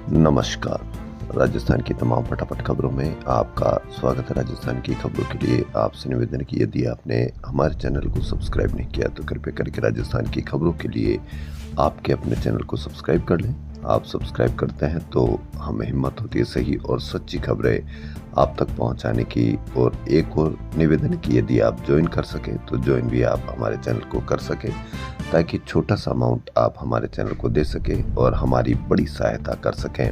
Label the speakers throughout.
Speaker 1: नमस्कार। राजस्थान की तमाम फटाफट खबरों में आपका स्वागत है। राजस्थान की खबरों के लिए आपसे निवेदन कि यदि आपने हमारे चैनल को सब्सक्राइब नहीं किया तो कृपया करके राजस्थान की खबरों के लिए आपके अपने चैनल को सब्सक्राइब कर लें। आप सब्सक्राइब करते हैं तो हमें हिम्मत होती है सही और सच्ची खबरें आप तक पहुंचाने की। और एक और निवेदन कि यदि आप ज्वाइन कर सकें तो ज्वाइन भी आप हमारे चैनल को कर सकें, ताकि छोटा सा अमाउंट आप हमारे चैनल को दे सकें और हमारी बड़ी सहायता कर सकें।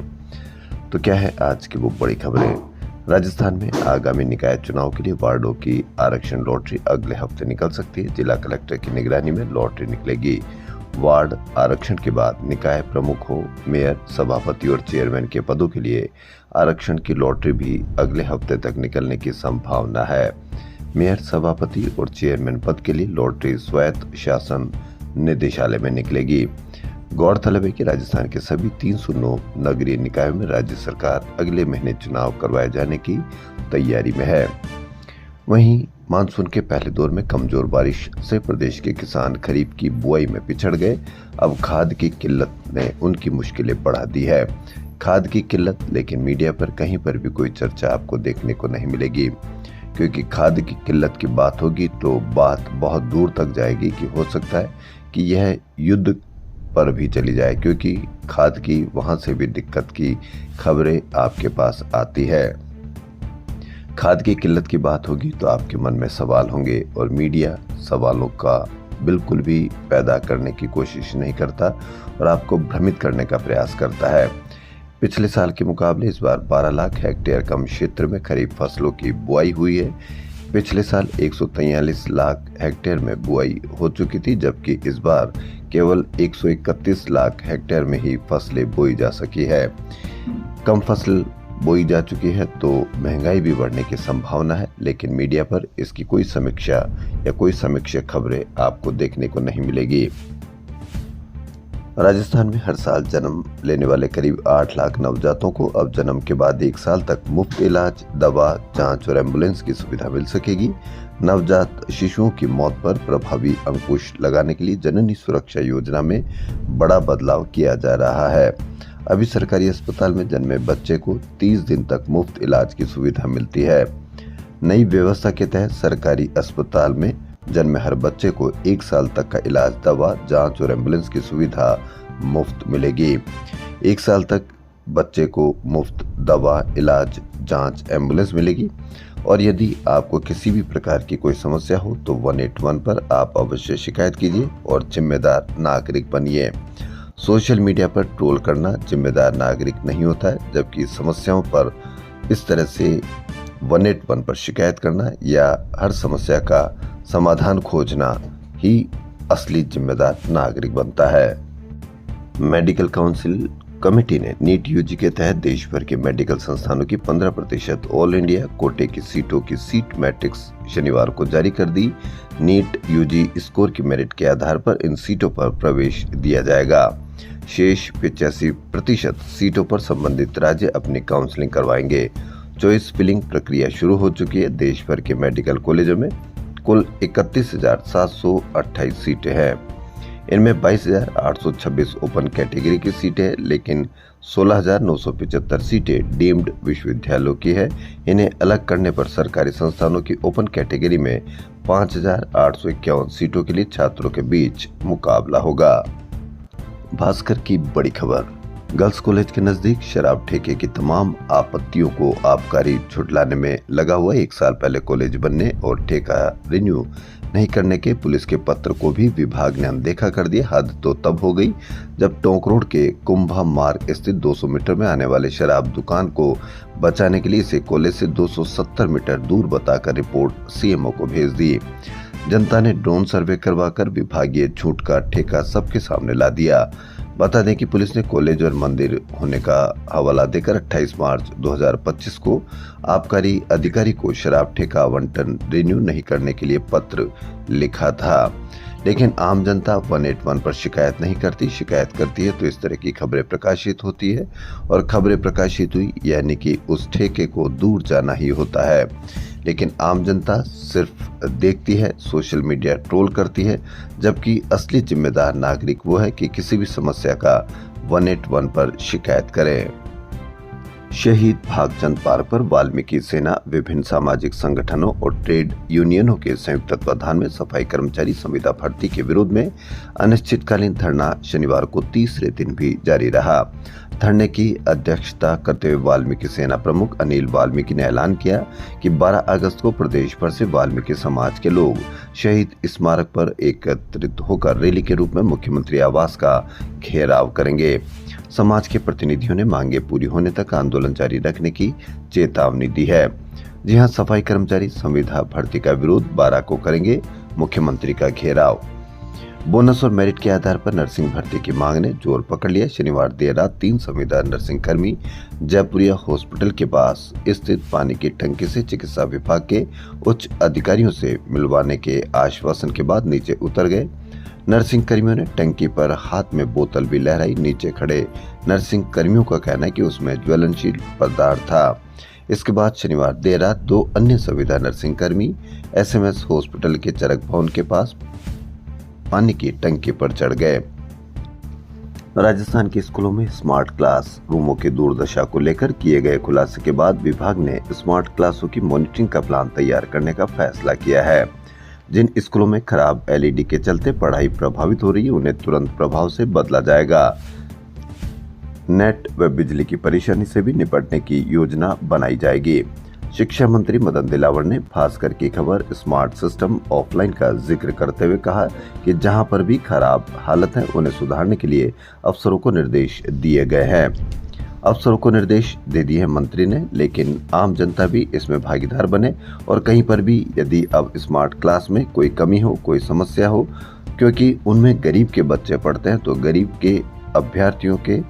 Speaker 1: तो क्या है आज की वो बड़ी खबरें। राजस्थान में आगामी निकाय चुनाव के लिए वार्डों की आरक्षण लॉटरी अगले हफ्ते निकल सकती है। जिला कलेक्टर की निगरानी में लॉटरी निकलेगी। वार्ड आरक्षण के बाद निकाय प्रमुख हो, मेयर, सभापति और चेयरमैन के पदों के लिए आरक्षण की लॉटरी भी अगले हफ्ते तक निकलने की संभावना है। मेयर, सभापति और चेयरमैन पद के लिए लॉटरी स्वायत्त शासन निदेशालय में निकलेगी। गौरतलब है कि राजस्थान के सभी 309 नगरीय निकायों में राज्य सरकार अगले महीने चुनाव करवाए जाने की तैयारी में है। वहीं मानसून के पहले दौर में कमजोर बारिश से प्रदेश के किसान खरीफ की बुआई में पिछड़ गए। अब खाद की किल्लत ने उनकी मुश्किलें बढ़ा दी है। खाद की किल्लत, लेकिन मीडिया पर कहीं पर भी कोई चर्चा आपको देखने को नहीं मिलेगी, क्योंकि खाद की किल्लत की बात होगी तो बात बहुत दूर तक जाएगी कि हो सकता है कि यह युद्ध पर भी चली जाए, क्योंकि खाद की वहां से भी दिक्कत की खबरें आपके पास आती है। खाद की किल्लत की बात होगी तो आपके मन में सवाल होंगे और मीडिया सवालों का बिल्कुल भी पैदा करने की कोशिश नहीं करता और आपको भ्रमित करने का प्रयास करता है। पिछले साल के मुकाबले इस बार 12 लाख हेक्टेयर कम क्षेत्र में खरीफ फसलों की बुआई हुई है। पिछले साल 143 लाख हेक्टेयर में बुआई हो चुकी थी, जबकि इस बार केवल 131 लाख हेक्टेयर में ही फसलें बोई जा सकी है। कम फसल बोई जा चुकी है तो महंगाई भी बढ़ने की संभावना है, लेकिन मीडिया पर इसकी कोई समीक्षा या कोई समीक्षक खबरें आपको देखने को नहीं मिलेगी। राजस्थान में हर साल जन्म लेने वाले करीब 8 लाख नवजातों को अब जन्म के बाद 1 साल तक मुफ्त इलाज, दवा, जांच और एम्बुलेंस की सुविधा मिल सकेगी। नवजात शिशुओं की मौत पर प्रभावी अंकुश लगाने के लिए जननी सुरक्षा योजना में बड़ा बदलाव किया जा रहा है। अभी सरकारी अस्पताल में जन्मे बच्चे को 30 दिन तक मुफ्त इलाज की सुविधा मिलती है। नई व्यवस्था के तहत सरकारी अस्पताल में जन्मे हर बच्चे को 1 साल तक का इलाज, दवा, जांच और एम्बुलेंस की सुविधा मुफ्त मिलेगी। 1 साल तक बच्चे को मुफ्त दवा, इलाज, जांच, एम्बुलेंस मिलेगी। और यदि आपको किसी भी प्रकार की कोई समस्या हो तो 181 पर आप अवश्य शिकायत कीजिए और जिम्मेदार नागरिक बनिए। सोशल मीडिया पर ट्रोल करना जिम्मेदार नागरिक नहीं होता है, जबकि समस्याओं पर इस तरह से 181 पर शिकायत करना या हर समस्या का समाधान खोजना ही असली जिम्मेदार नागरिक बनता है। मेडिकल काउंसिल कमेटी ने नीट यूजी के तहत देश भर के मेडिकल संस्थानों की 15% ऑल इंडिया कोटे की सीटों की सीट मैट्रिक्स शनिवार को जारी कर दी। नीट यूजी स्कोर की मेरिट के आधार पर इन सीटों पर प्रवेश दिया जाएगा। शेष 85% सीटों पर संबंधित राज्य अपनी काउंसलिंग करवाएंगे। चॉइस फिलिंग प्रक्रिया शुरू हो चुकी है। देश भर के मेडिकल कॉलेजों में कुल 31,728 सीटें हैं। इनमें 22,826 ओपन कैटेगरी की सीटें हैं, लेकिन 16,975 सीटें डीम्ड विश्वविद्यालयों की है। इन्हें अलग करने पर सरकारी संस्थानों की ओपन कैटेगरी में 5,851 सीटों के लिए छात्रों के बीच मुकाबला होगा। भास्कर की बड़ी खबर। गर्ल्स कॉलेज के नजदीक शराब ठेके की तमाम आपत्तियों को आबकारी छुटलाने में लगा हुआ 1 साल पहले कॉलेज बनने और ठेका रिन्यू नहीं करने के पुलिस के पत्र को भी विभाग ने अनदेखा कर दिया। हद तो तब हो गई जब टोंक रोड के कुंभा मार्ग स्थित 200 मीटर में आने वाले शराब दुकान को बचाने के लिए इसे कॉलेज से 270 मीटर दूर बताकर रिपोर्ट सीएमओ को भेज दी। जनता ने ड्रोन सर्वे करवाकर विभागीय छूट का ठेका सबके सामने ला दिया। बता दें कि पुलिस ने कॉलेज और मंदिर होने का हवाला देकर 28 मार्च 2025 को आबकारी अधिकारी को शराब ठेका आवंटन रिन्यू नहीं करने के लिए पत्र लिखा था, लेकिन आम जनता 181 पर शिकायत नहीं करती। शिकायत करती है तो इस तरह की खबरें प्रकाशित होती है और खबरें प्रकाशित हुई यानी कि उस ठेके को दूर जाना ही होता है। लेकिन आम जनता सिर्फ देखती है, सोशल मीडिया ट्रोल करती है, जबकि असली जिम्मेदार नागरिक वो है कि किसी भी समस्या का 181 पर शिकायत करें। शहीद भागचंद पार्क पर वाल्मीकि सेना, विभिन्न सामाजिक संगठनों और ट्रेड यूनियनों के संयुक्त तत्वाधान में सफाई कर्मचारी संविदा भर्ती के विरोध में अनिश्चितकालीन धरना शनिवार को तीसरे दिन भी जारी रहा। धरने की अध्यक्षता करते हुए वाल्मीकि सेना प्रमुख अनिल वाल्मीकि ने ऐलान किया कि 12 अगस्त को प्रदेश भर से वाल्मीकि समाज के लोग शहीद स्मारक पर एकत्रित होकर रैली के रूप में मुख्यमंत्री आवास का घेराव करेंगे। समाज के प्रतिनिधियों ने मांगे पूरी होने तक आंदोलन जारी रखने की चेतावनी दी है। जी हां, सफाई कर्मचारी संविदा भर्ती का विरोध 12 को करेंगे मुख्यमंत्री का घेराव। बोनस और मेरिट के आधार पर नर्सिंग भर्ती की मांग ने जोर पकड़ लिया। शनिवार देर रात 3 संविदा नर्सिंग कर्मी जयपुरिया हॉस्पिटल के पास स्थित पानी की टंकी से चिकित्सा विभाग के उच्च अधिकारियों से मिलवाने के आश्वासन के बाद नीचे उतर गए। नर्सिंग कर्मियों ने टंकी पर हाथ में बोतल भी लहराई। नीचे खड़े नर्सिंग कर्मियों का कहना है कि उसमें ज्वलनशील पदार्थ था। इसके बाद शनिवार देर रात 2 अन्य संविदा नर्सिंग कर्मी SMS हॉस्पिटल के चरक भवन के पास पानी की टंकी पर चढ़ गए। राजस्थान के स्कूलों में स्मार्ट क्लास रूमों की दुर्दशा को लेकर किए गए खुलासे के बाद विभाग ने स्मार्ट क्लासों की मॉनिटरिंग का प्लान तैयार करने का फैसला किया है। जिन स्कूलों में खराब LED के चलते पढ़ाई प्रभावित हो रही है, उन्हें तुरंत प्रभाव से बदला जाएगा। नेट व बिजली की परेशानी से भी निपटने की योजना बनाई जाएगी। शिक्षा मंत्री मदन दिलावर ने भास्कर की खबर स्मार्ट सिस्टम ऑफलाइन का जिक्र करते हुए कहा कि जहां पर भी खराब हालत है उन्हें सुधारने के लिए अफसरों को निर्देश दिए गए हैं। अफसरों को निर्देश दे दिए हैं मंत्री ने, लेकिन आम जनता भी इसमें भागीदार बने और कहीं पर भी यदि अब स्मार्ट क्लास में कोई कमी हो, कोई समस्या हो, क्योंकि उनमें गरीब के बच्चे पढ़ते हैं, तो गरीब के अभ्यर्थियों के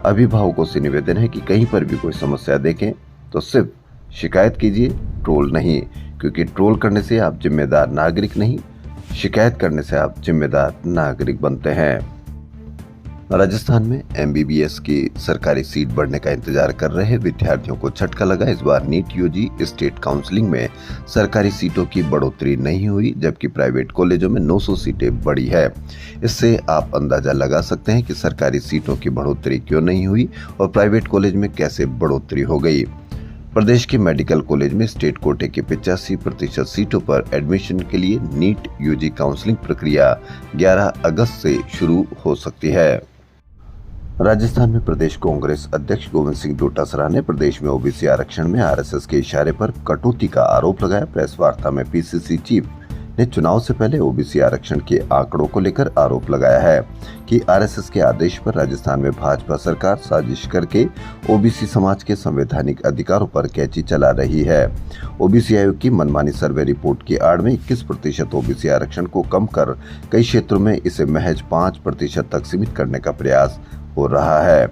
Speaker 1: अभिभावकों से निवेदन है कि कहीं पर भी कोई समस्या देखें तो सिर्फ शिकायत कीजिए, ट्रोल नहीं, क्योंकि ट्रोल करने से आप जिम्मेदार नागरिक नहीं, शिकायत करने से आप जिम्मेदार नागरिक बनते हैं। राजस्थान में MBBS की सरकारी सीट बढ़ने का इंतजार कर रहे विद्यार्थियों को झटका लगा। इस बार नीट UG स्टेट काउंसलिंग में सरकारी सीटों की बढ़ोतरी नहीं हुई, जबकि प्राइवेट कॉलेजों में 900 सीटें बढ़ी है। इससे आप अंदाजा लगा सकते हैं कि सरकारी सीटों की बढ़ोतरी क्यों नहीं हुई और प्राइवेट कॉलेज में कैसे बढ़ोतरी हो गई। प्रदेश के मेडिकल कॉलेज में स्टेट कोटे के 85% सीटों पर एडमिशन के लिए नीट UG काउंसलिंग प्रक्रिया 11 अगस्त से शुरू हो सकती है। राजस्थान में प्रदेश कांग्रेस अध्यक्ष गोविंद सिंह डोटासरा ने प्रदेश में OBC आरक्षण में RSS के इशारे पर कटौती का आरोप लगाया। प्रेस वार्ता में PCC चीफ ने चुनाव से पहले OBC आरक्षण के आंकड़ों को लेकर आरोप लगाया है कि RSS के आदेश पर राजस्थान में भाजपा सरकार साजिश करके OBC समाज के संवैधानिक अधिकारों पर कैंची चला रही है। OBC आयोग की मनमानी सर्वे रिपोर्ट की आड़ में 21% OBC आरक्षण को कम कर कई क्षेत्रों में इसे महज 5% तक सीमित करने का प्रयास हो रहा है।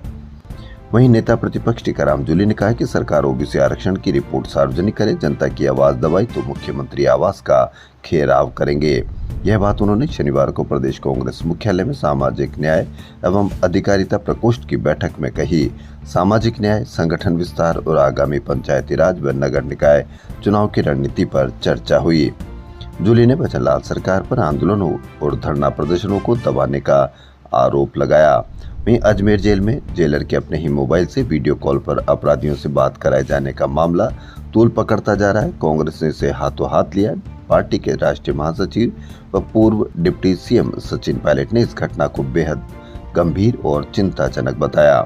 Speaker 1: वहीं नेता प्रतिपक्ष टीकाराम जूली ने कहा कि सरकार OBC आरक्षण की रिपोर्ट सार्वजनिक करे, जनता की आवाज दबाई तो मुख्यमंत्री आवास का घेराव करेंगे। यह बात उन्होंने शनिवार को प्रदेश कांग्रेस मुख्यालय में सामाजिक न्याय एवं अधिकारिता प्रकोष्ठ की बैठक में कही। सामाजिक न्याय, संगठन विस्तार और आगामी पंचायती राज व नगर निकाय चुनाव की रणनीति पर चर्चा हुई। जूली ने बचनलाल सरकार पर आंदोलनों और धरना प्रदर्शनों को दबाने का आरोप लगाया। वहीं अजमेर जेल में जेलर के अपने ही मोबाइल से वीडियो कॉल पर अपराधियों से बात कराए जाने का मामला तूल पकड़ता जा रहा है। कांग्रेस ने इसे हाथों हाथ लिया। पार्टी के राष्ट्रीय महासचिव व पूर्व डिप्टी CM सचिन पायलट ने इस घटना को बेहद गंभीर और चिंताजनक बताया।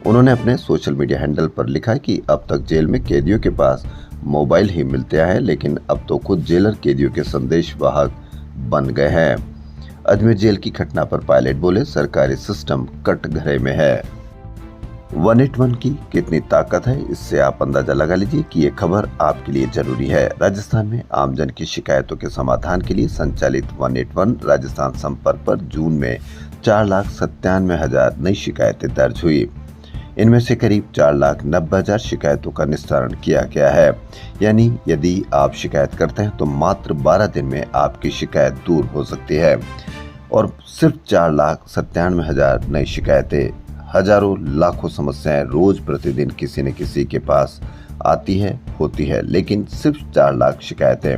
Speaker 1: उन्होंने अपने सोशल मीडिया हैंडल पर लिखा कि अब तक जेल में कैदियों के पास मोबाइल ही मिलते हैं, लेकिन अब तो खुद जेलर कैदियों के संदेश वाहक बन गए हैं। अजमेर जेल की घटना पर पायलट बोले, सरकारी सिस्टम कटघरे में है। 181 की कितनी ताकत है, इससे आप अंदाजा लगा लीजिए कि ये खबर आपके लिए जरूरी है। राजस्थान में आमजन की शिकायतों के समाधान के लिए संचालित 181 राजस्थान संपर्क पर जून में 4,97,000 नई शिकायतें दर्ज हुई। इनमें से करीब 4,90,000 शिकायतों का निस्तारण किया गया है। यानी यदि आप शिकायत करते हैं तो मात्र 12 दिन में आपकी शिकायत दूर हो सकती है। और सिर्फ 4,97,000 नई शिकायतें, हजारों लाखों समस्याएं रोज प्रतिदिन किसी न किसी के पास आती है, होती है, लेकिन सिर्फ 4 लाख शिकायतें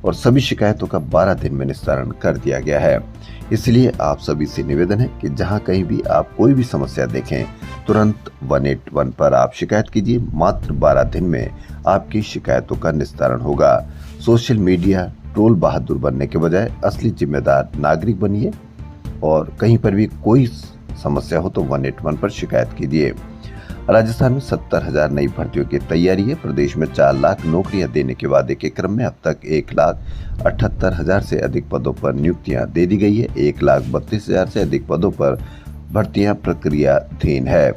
Speaker 1: और सभी शिकायतों का 12 दिन में निस्तारण कर दिया गया है। इसलिए आप सभी से निवेदन है कि जहां कहीं भी आप कोई भी समस्या देखें, तुरंत 181 पर आप शिकायत कीजिए। मात्र 12 दिन में आपकी शिकायतों का निस्तारण होगा। सोशल मीडिया ट्रोल बहादुर बनने के बजाय असली जिम्मेदार नागरिक बनिए और कहीं पर भी कोई समस्या हो तो 181 पर शिकायत कीजिए। राजस्थान में 70,000 नई भर्तियों की तैयारी है। प्रदेश में 4 लाख नौकरियां देने के वादे के क्रम में अब तक 1,78,000 से अधिक पदों पर नियुक्तियां दे दी गई है। 1,32,000 से अधिक पदों पर भर्तियां प्रक्रियाधीन है।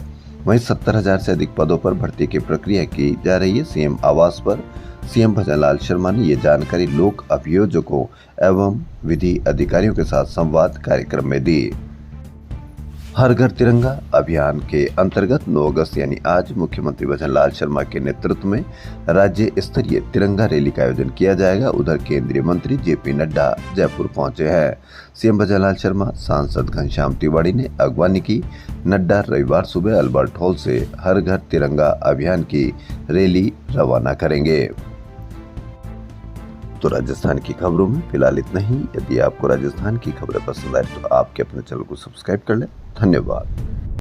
Speaker 1: वहीं 70,000 से अधिक पदों पर भर्ती की प्रक्रिया की जा रही है। सीएम आवास पर सीएम भजनलाल शर्मा ने ये जानकारी लोक अभियोजकों एवं विधि अधिकारियों के साथ संवाद कार्यक्रम में दी। हर घर तिरंगा अभियान के अंतर्गत 9 अगस्त यानी आज मुख्यमंत्री भजनलाल शर्मा के नेतृत्व में राज्य स्तरीय तिरंगा रैली का आयोजन किया जाएगा। उधर केंद्रीय मंत्री जेपी नड्डा जयपुर पहुंचे हैं। सीएम भजनलाल शर्मा, सांसद घनश्याम तिवाड़ी ने अगवानी की। नड्डा रविवार सुबह अल्बर्ट हॉल से हर घर तिरंगा अभियान की रैली रवाना करेंगे। तो राजस्थान की खबरों में फिलहाल इतना ही। यदि आपको राजस्थान की खबरें पसंद आए तो आपके अपने चैनल को सब्सक्राइब कर लें। धन्यवाद।